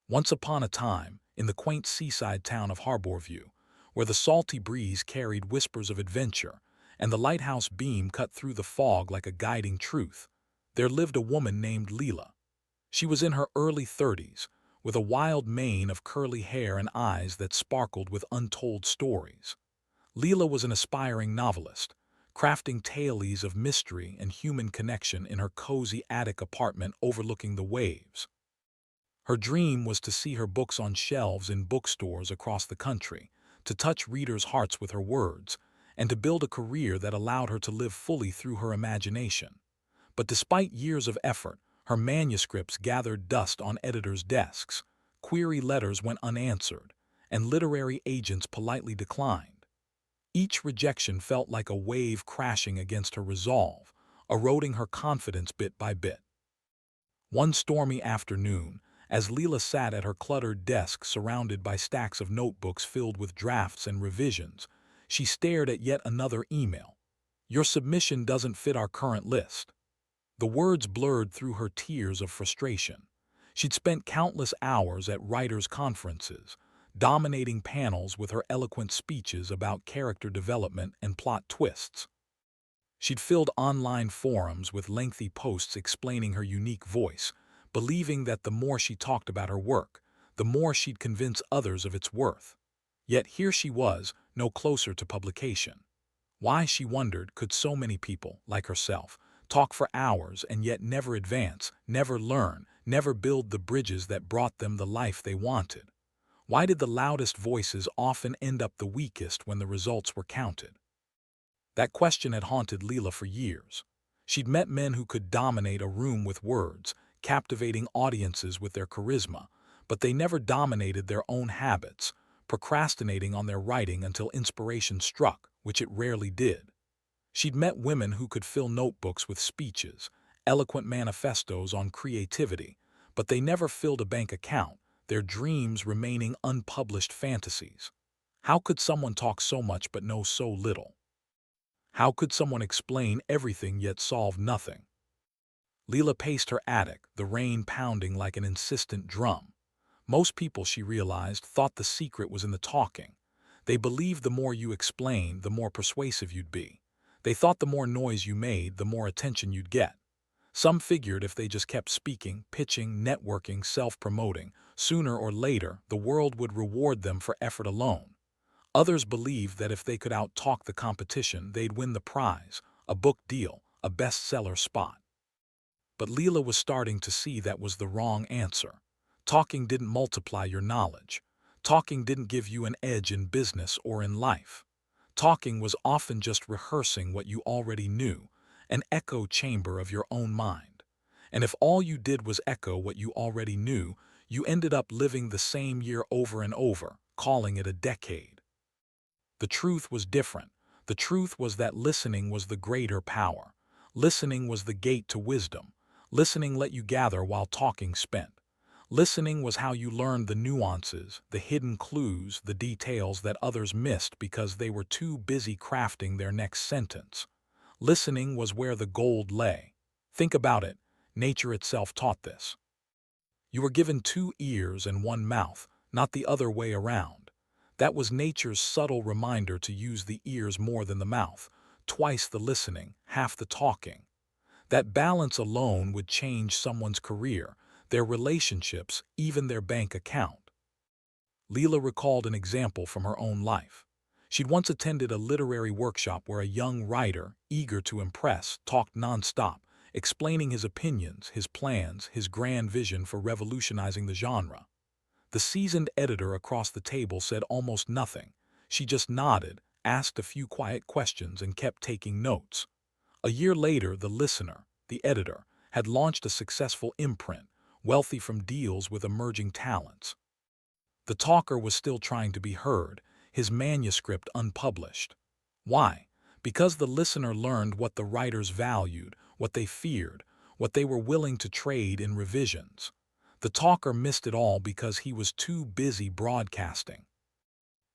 Once upon a time, in the quaint seaside town of Harborview, where the salty breeze carried whispers of adventure and the lighthouse beam cut through the fog like a guiding truth, there lived a woman named Leela. She was in her early 30s, with a wild mane of curly hair and eyes that sparkled with untold stories. Leela was an aspiring novelist, crafting tales of mystery and human connection in her cozy attic apartment overlooking the waves. Her dream was to see her books on shelves in bookstores across the country, to touch readers' hearts with her words, and to build a career that allowed her to live fully through her imagination. But despite years of effort, her manuscripts gathered dust on editors' desks, query letters went unanswered, and literary agents politely declined. Each rejection felt like a wave crashing against her resolve, eroding her confidence bit by bit. One stormy afternoon, as Leela sat at her cluttered desk surrounded by stacks of notebooks filled with drafts and revisions, she stared at yet another email. "Your submission doesn't fit our current list." The words blurred through her tears of frustration. She'd spent countless hours at writers' conferences, dominating panels with her eloquent speeches about character development and plot twists. She'd filled online forums with lengthy posts explaining her unique voice, believing that the more she talked about her work, the more she'd convince others of its worth. Yet here she was, no closer to publication. Why, she wondered, could so many people, like herself, talk for hours and yet never advance, never learn, never build the bridges that brought them the life they wanted? Why did the loudest voices often end up the weakest when the results were counted? That question had haunted Leela for years. She'd met men who could dominate a room with words, captivating audiences with their charisma, but they never dominated their own habits, procrastinating on their writing until inspiration struck, which it rarely did. She'd met women who could fill notebooks with speeches, eloquent manifestos on creativity, but they never filled a bank account, their dreams remaining unpublished fantasies. How could someone talk so much but know so little? How could someone explain everything yet solve nothing? Leela paced her attic, the rain pounding like an insistent drum. Most people, she realized, thought the secret was in the talking. They believed the more you explained, the more persuasive you'd be. They thought the more noise you made, the more attention you'd get. Some figured if they just kept speaking, pitching, networking, self-promoting, sooner or later the world would reward them for effort alone. Others believed that if they could out-talk the competition, they'd win the prize, a book deal, a bestseller spot. But Leela was starting to see that was the wrong answer. Talking didn't multiply your knowledge. Talking didn't give you an edge in business or in life. Talking was often just rehearsing what you already knew, an echo chamber of your own mind. And if all you did was echo what you already knew, you ended up living the same year over and over, calling it a decade. The truth was different. The truth was that listening was the greater power. Listening was the gate to wisdom. Listening let you gather while talking spent. Listening was how you learned the nuances, the hidden clues, the details that others missed because they were too busy crafting their next sentence. Listening was where the gold lay. Think about it. Nature itself taught this. You were given 2 ears and 1 mouth, not the other way around. That was nature's subtle reminder to use the ears more than the mouth, twice the listening, half the talking. That balance alone would change someone's career, their relationships, even their bank account. Leela recalled an example from her own life. She'd once attended a literary workshop where a young writer, eager to impress, talked nonstop, explaining his opinions, his plans, his grand vision for revolutionizing the genre. The seasoned editor across the table said almost nothing. She just nodded, asked a few quiet questions, and kept taking notes. A year later, the listener, the editor, had launched a successful imprint, wealthy from deals with emerging talents. The talker was still trying to be heard, his manuscript unpublished. Why? Because the listener learned what the writers valued, what they feared, what they were willing to trade in revisions. The talker missed it all because he was too busy broadcasting.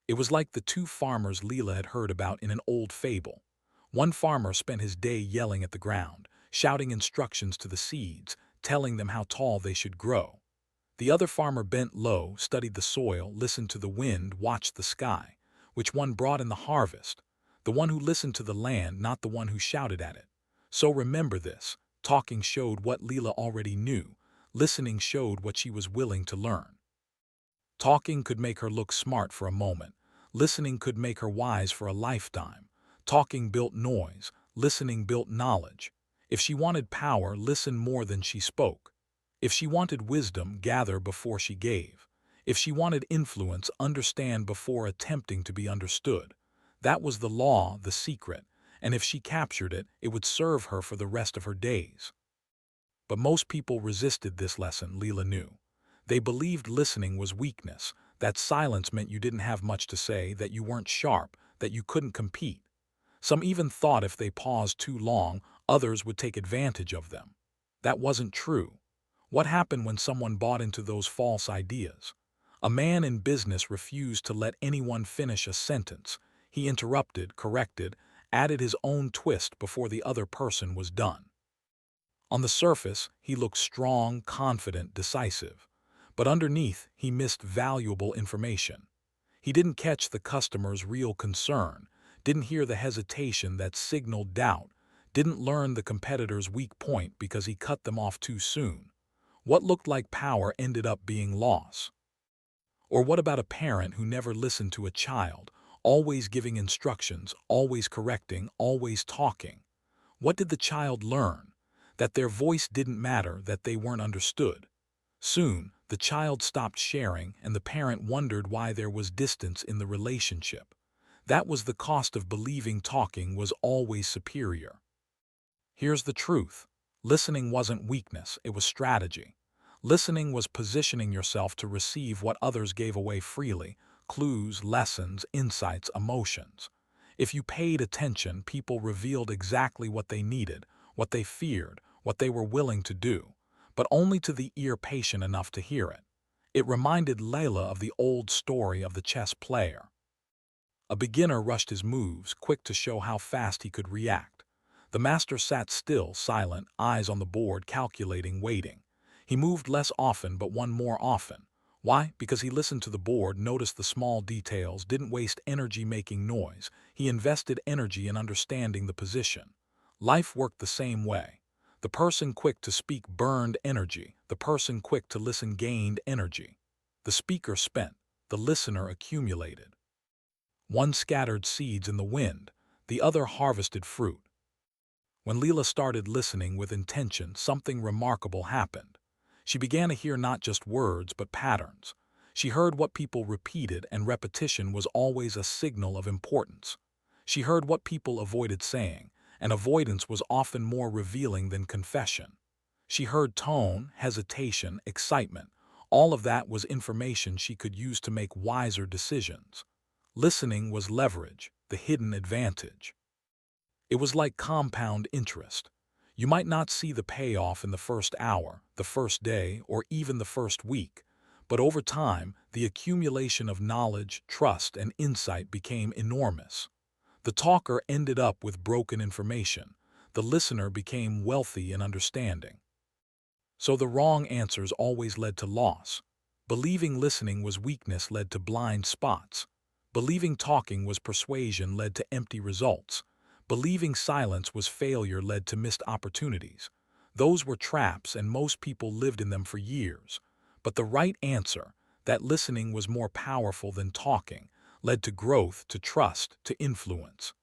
It was like the two farmers Leela had heard about in an old fable. One farmer spent his day yelling at the ground, shouting instructions to the seeds, telling them how tall they should grow. The other farmer bent low, studied the soil, listened to the wind, watched the sky. Which one brought in the harvest? The one who listened to the land, not the one who shouted at it. So remember this. Talking showed what Leela already knew. Listening showed what she was willing to learn. Talking could make her look smart for a moment. Listening could make her wise for a lifetime. Talking built noise. Listening built knowledge. If she wanted power, listen more than she spoke. If she wanted wisdom, gather before she gave. If she wanted influence, understand before attempting to be understood. That was the law, the secret, and if she captured it, it would serve her for the rest of her days. But most people resisted this lesson, Leela knew. They believed listening was weakness, that silence meant you didn't have much to say, that you weren't sharp, that you couldn't compete. Some even thought if they paused too long, others would take advantage of them. That wasn't true. What happened when someone bought into those false ideas? A man in business refused to let anyone finish a sentence. He interrupted, corrected, added his own twist before the other person was done. On the surface, he looked strong, confident, decisive. But underneath, he missed valuable information. He didn't catch the customer's real concern, didn't hear the hesitation that signaled doubt, didn't learn the competitor's weak point because he cut them off too soon. What looked like power ended up being loss. Or what about a parent who never listened to a child, always giving instructions, always correcting, always talking? What did the child learn? That their voice didn't matter, that they weren't understood. Soon, the child stopped sharing, and the parent wondered why there was distance in the relationship. That was the cost of believing talking was always superior. Here's the truth. Listening wasn't weakness, it was strategy. Listening was positioning yourself to receive what others gave away freely: clues, lessons, insights, emotions. If you paid attention, people revealed exactly what they needed, what they feared, what they were willing to do, but only to the ear patient enough to hear it. It reminded Layla of the old story of the chess player. A beginner rushed his moves, quick to show how fast he could react. The master sat still, silent, eyes on the board, calculating, waiting. He moved less often but won more often. Why? Because he listened to the board, noticed the small details, didn't waste energy making noise. He invested energy in understanding the position. Life worked the same way. The person quick to speak burned energy. The person quick to listen gained energy. The speaker spent. The listener accumulated. One scattered seeds in the wind. The other harvested fruit. When Leela started listening with intention, something remarkable happened. She began to hear not just words, but patterns. She heard what people repeated, and repetition was always a signal of importance. She heard what people avoided saying, and avoidance was often more revealing than confession. She heard tone, hesitation, excitement. All of that was information she could use to make wiser decisions. Listening was leverage, the hidden advantage. It was like compound interest. You might not see the payoff in the first hour, the first day, or even the first week, but over time, the accumulation of knowledge, trust, and insight became enormous. The talker ended up with broken information. The listener became wealthy in understanding. So the wrong answers always led to loss. Believing listening was weakness led to blind spots. Believing talking was persuasion led to empty results. Believing silence was failure led to missed opportunities. Those were traps, and most people lived in them for years. But the right answer, that listening was more powerful than talking, led to growth, to trust, to influence.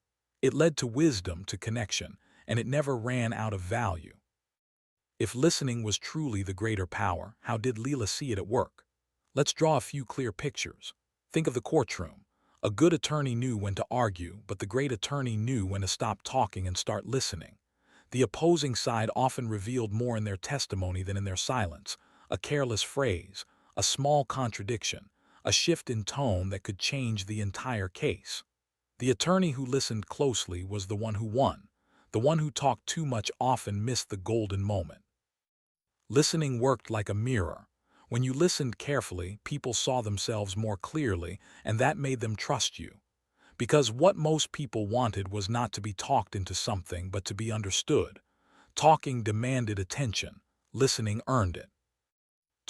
It led to wisdom, to connection, and it never ran out of value. If listening was truly the greater power, how did Leela see it at work? Let's draw a few clear pictures. Think of the courtroom. A good attorney knew when to argue, but the great attorney knew when to stop talking and start listening. The opposing side often revealed more in their testimony than in their silence. A careless phrase, a small contradiction, a shift in tone that could change the entire case. The attorney who listened closely was the one who won. The one who talked too much often missed the golden moment. Listening worked like a mirror. When you listened carefully, people saw themselves more clearly, and that made them trust you. Because what most people wanted was not to be talked into something, but to be understood. Talking demanded attention. Listening earned it.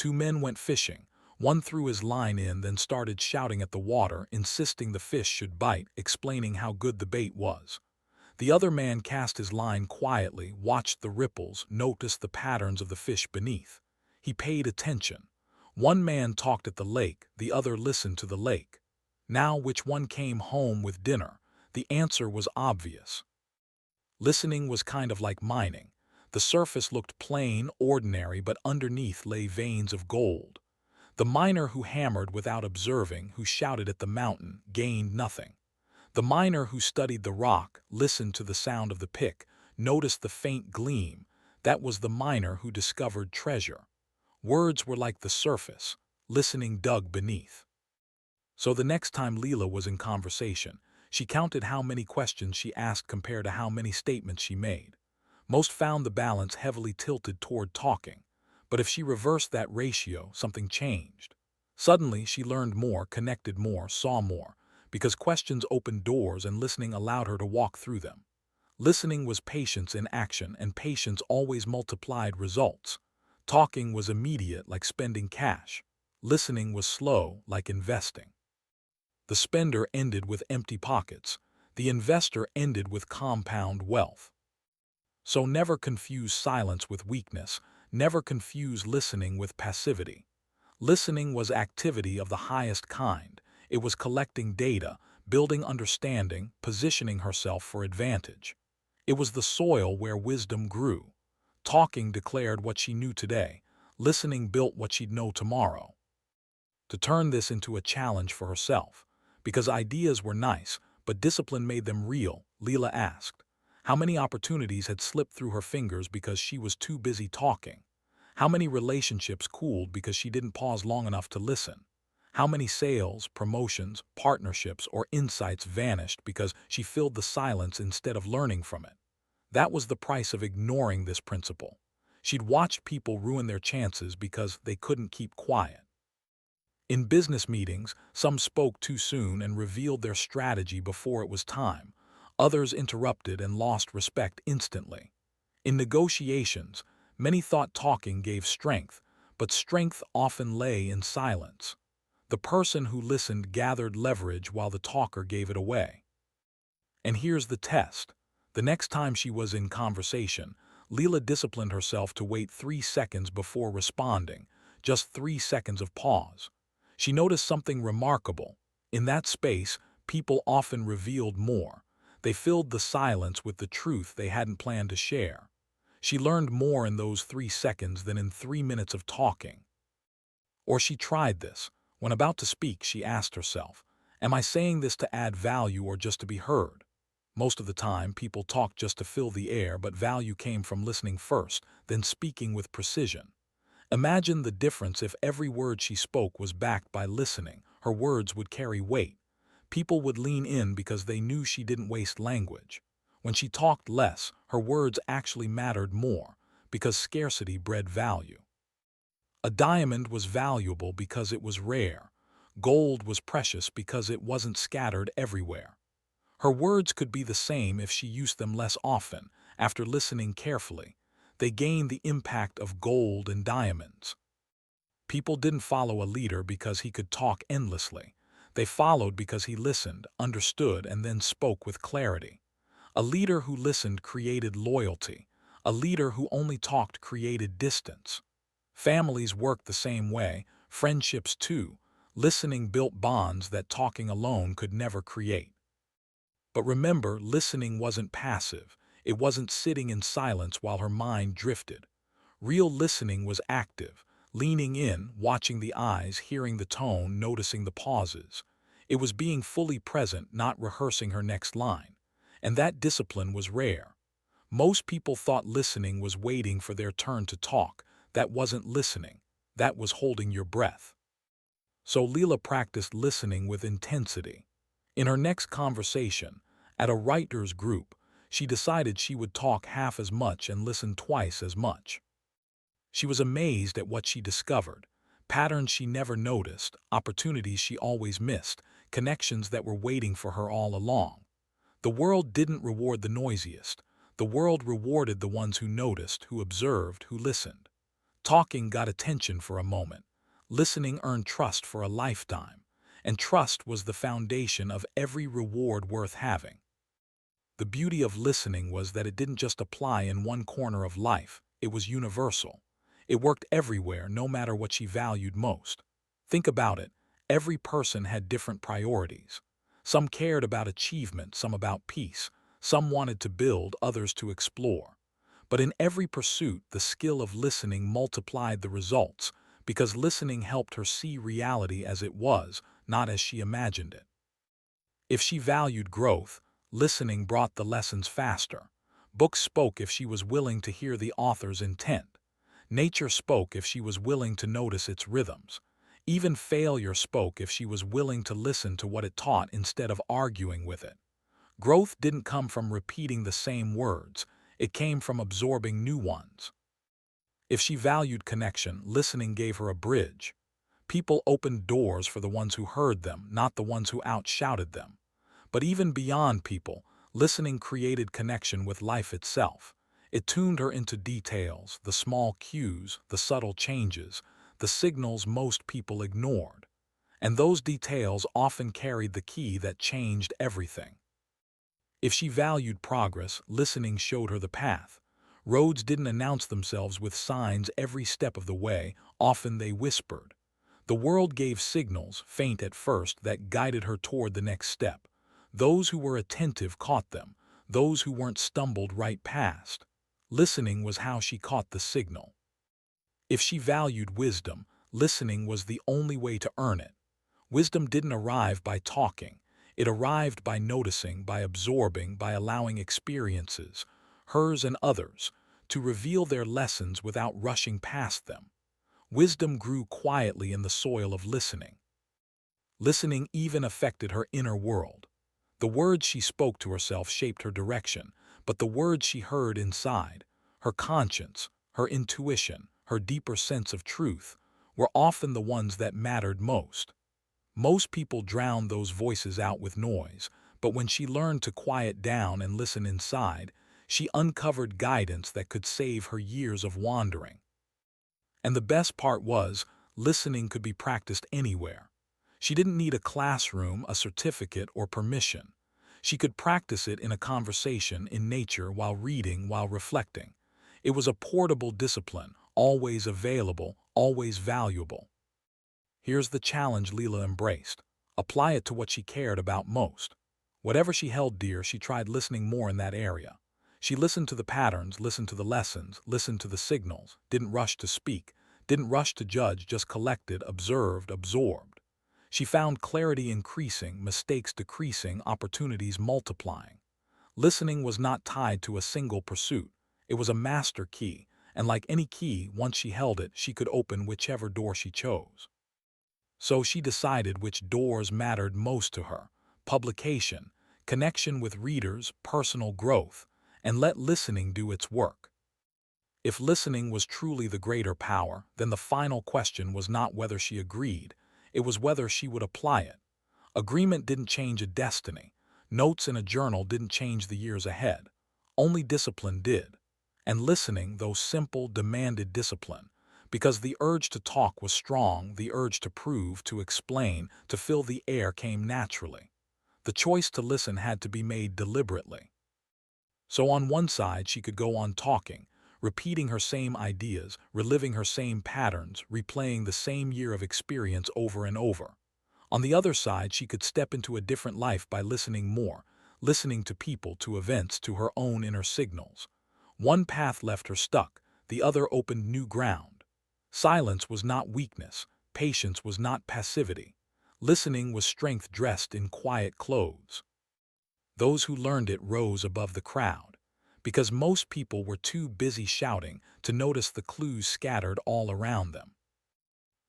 Two men went fishing. One threw his line in, then started shouting at the water, insisting the fish should bite, explaining how good the bait was. The other man cast his line quietly, watched the ripples, noticed the patterns of the fish beneath. He paid attention. One man talked at the lake, the other listened to the lake. Now, which one came home with dinner? The answer was obvious. Listening was kind of like mining. The surface looked plain, ordinary, but underneath lay veins of gold. The miner who hammered without observing, who shouted at the mountain, gained nothing. The miner who studied the rock, listened to the sound of the pick, noticed the faint gleam. That was the miner who discovered treasure. Words were like the surface, listening dug beneath. So the next time Leela was in conversation, she counted how many questions she asked compared to how many statements she made. Most found the balance heavily tilted toward talking. But if she reversed that ratio, something changed. Suddenly, she learned more, connected more, saw more, because questions opened doors and listening allowed her to walk through them. Listening was patience in action, and patience always multiplied results. Talking was immediate, like spending cash. Listening was slow, like investing. The spender ended with empty pockets. The investor ended with compound wealth. So never confuse silence with weakness. Never confuse listening with passivity. Listening was activity of the highest kind. It was collecting data, building understanding, positioning herself for advantage. It was the soil where wisdom grew. Talking declared what she knew today. Listening built what she'd know tomorrow. To turn this into a challenge for herself. Because ideas were nice, but discipline made them real, Leela asked. How many opportunities had slipped through her fingers because she was too busy talking? How many relationships cooled because she didn't pause long enough to listen? How many sales, promotions, partnerships, or insights vanished because she filled the silence instead of learning from it? That was the price of ignoring this principle. She'd watched people ruin their chances because they couldn't keep quiet. In business meetings, some spoke too soon and revealed their strategy before it was time. Others interrupted and lost respect instantly. In negotiations, many thought talking gave strength, but strength often lay in silence. The person who listened gathered leverage while the talker gave it away. And here's the test. The next time she was in conversation, Leela disciplined herself to wait 3 seconds before responding, just 3 seconds of pause. She noticed something remarkable. In that space, people often revealed more. They filled the silence with the truth they hadn't planned to share. She learned more in those 3 seconds than in 3 minutes of talking. Or she tried this. When about to speak, she asked herself, am I saying this to add value or just to be heard? Most of the time, people talk just to fill the air, but value came from listening first, then speaking with precision. Imagine the difference if every word she spoke was backed by listening. Her words would carry weight. People would lean in because they knew she didn't waste language. When she talked less, her words actually mattered more, because scarcity bred value. A diamond was valuable because it was rare. Gold was precious because it wasn't scattered everywhere. Her words could be the same if she used them less often. After listening carefully, they gained the impact of gold and diamonds. People didn't follow a leader because he could talk endlessly. They followed because he listened, understood, and then spoke with clarity. A leader who listened created loyalty. A leader who only talked created distance. Families worked the same way, friendships too. Listening built bonds that talking alone could never create. But remember, listening wasn't passive. It wasn't sitting in silence while her mind drifted. Real listening was active, leaning in, watching the eyes, hearing the tone, noticing the pauses. It was being fully present, not rehearsing her next line. And that discipline was rare. Most people thought listening was waiting for their turn to talk. That wasn't listening. That was holding your breath. So Leela practiced listening with intensity. In her next conversation, at a writers' group, she decided she would talk half as much and listen twice as much. She was amazed at what she discovered. Patterns she never noticed, opportunities she always missed, connections that were waiting for her all along. The world didn't reward the noisiest. The world rewarded the ones who noticed, who observed, who listened. Talking got attention for a moment. Listening earned trust for a lifetime. And trust was the foundation of every reward worth having. The beauty of listening was that it didn't just apply in one corner of life, it was universal. It worked everywhere, no matter what she valued most. Think about it. Every person had different priorities. Some cared about achievement, some about peace. Some wanted to build, others to explore. But in every pursuit, the skill of listening multiplied the results, because listening helped her see reality as it was, not as she imagined it. If she valued growth, listening brought the lessons faster. Books spoke if she was willing to hear the author's intent. Nature spoke if she was willing to notice its rhythms. Even failure spoke if she was willing to listen to what it taught instead of arguing with it. Growth didn't come from repeating the same words, it came from absorbing new ones. If she valued connection, listening gave her a bridge. People opened doors for the ones who heard them, not the ones who outshouted them. But even beyond people, listening created connection with life itself. It tuned her into details, the small cues, the subtle changes, the signals most people ignored. And those details often carried the key that changed everything. If she valued progress, listening showed her the path. Roads didn't announce themselves with signs every step of the way, often they whispered. The world gave signals, faint at first, that guided her toward the next step. Those who were attentive caught them, those who weren't stumbled right past. Listening was how she caught the signal. If she valued wisdom, listening was the only way to earn it. Wisdom didn't arrive by talking. It arrived by noticing, by absorbing, by allowing experiences, hers and others, to reveal their lessons without rushing past them. Wisdom grew quietly in the soil of listening. Listening even affected her inner world. The words she spoke to herself shaped her direction, but the words she heard inside, her conscience, her intuition, her deeper sense of truth, were often the ones that mattered most. Most people drown those voices out with noise, but when she learned to quiet down and listen inside, she uncovered guidance that could save her years of wandering. And the best part was, listening could be practiced anywhere. She didn't need a classroom, a certificate, or permission. She could practice it in a conversation, in nature, while reading, while reflecting. It was a portable discipline, always available, always valuable. Here's the challenge Leela embraced. Apply it to what she cared about most. Whatever she held dear, she tried listening more in that area. She listened to the patterns, listened to the lessons, listened to the signals, didn't rush to speak, didn't rush to judge, just collected, observed, absorbed. She found clarity increasing, mistakes decreasing, opportunities multiplying. Listening was not tied to a single pursuit. It was a master key, and like any key, once she held it, she could open whichever door she chose. So she decided which doors mattered most to her: publication, connection with readers, personal growth, and let listening do its work. If listening was truly the greater power, then the final question was not whether she agreed, it was whether she would apply it. Agreement didn't change a destiny. Notes in a journal didn't change the years ahead. Only discipline did. And listening, though simple, demanded discipline, because the urge to talk was strong, the urge to prove, to explain, to fill the air came naturally. The choice to listen had to be made deliberately. So on one side she could go on talking, repeating her same ideas, reliving her same patterns, replaying the same year of experience over and over. On the other side she could step into a different life by listening more, listening to people, to events, to her own inner signals. One path left her stuck, the other opened new ground. Silence was not weakness, patience was not passivity. Listening was strength dressed in quiet clothes. Those who learned it rose above the crowd, because most people were too busy shouting to notice the clues scattered all around them.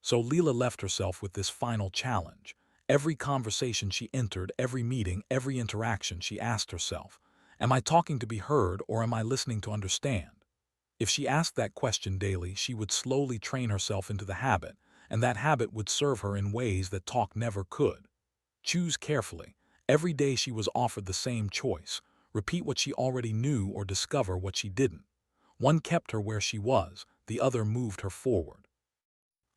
So Leela left herself with this final challenge. Every conversation she entered, every meeting, every interaction, she asked herself, am I talking to be heard, or am I listening to understand? If she asked that question daily, she would slowly train herself into the habit, and that habit would serve her in ways that talk never could. Choose carefully. Every day she was offered the same choice: repeat what she already knew or discover what she didn't. One kept her where she was, the other moved her forward.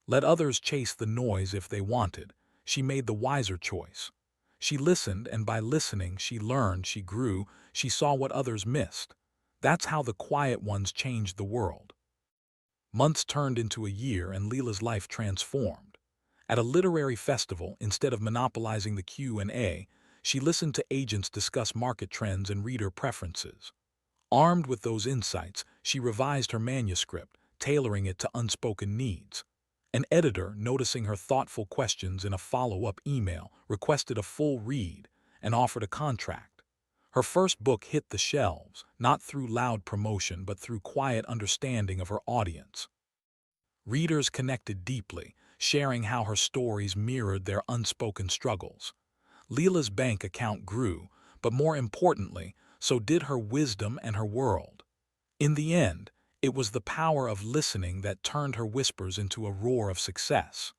Let others chase the noise if they wanted. She made the wiser choice. She listened, and by listening, she learned, she grew, she saw what others missed. That's how the quiet ones changed the world. Months turned into a year, and Leela's life transformed. At a literary festival, instead of monopolizing the Q&A, she listened to agents discuss market trends and reader preferences. Armed with those insights, she revised her manuscript, tailoring it to unspoken needs. An editor, noticing her thoughtful questions in a follow-up email, requested a full read and offered a contract. Her first book hit the shelves, not through loud promotion but through quiet understanding of her audience. Readers connected deeply, sharing how her stories mirrored their unspoken struggles. Leela's bank account grew, but more importantly, so did her wisdom and her world. In the end, it was the power of listening that turned her whispers into a roar of success.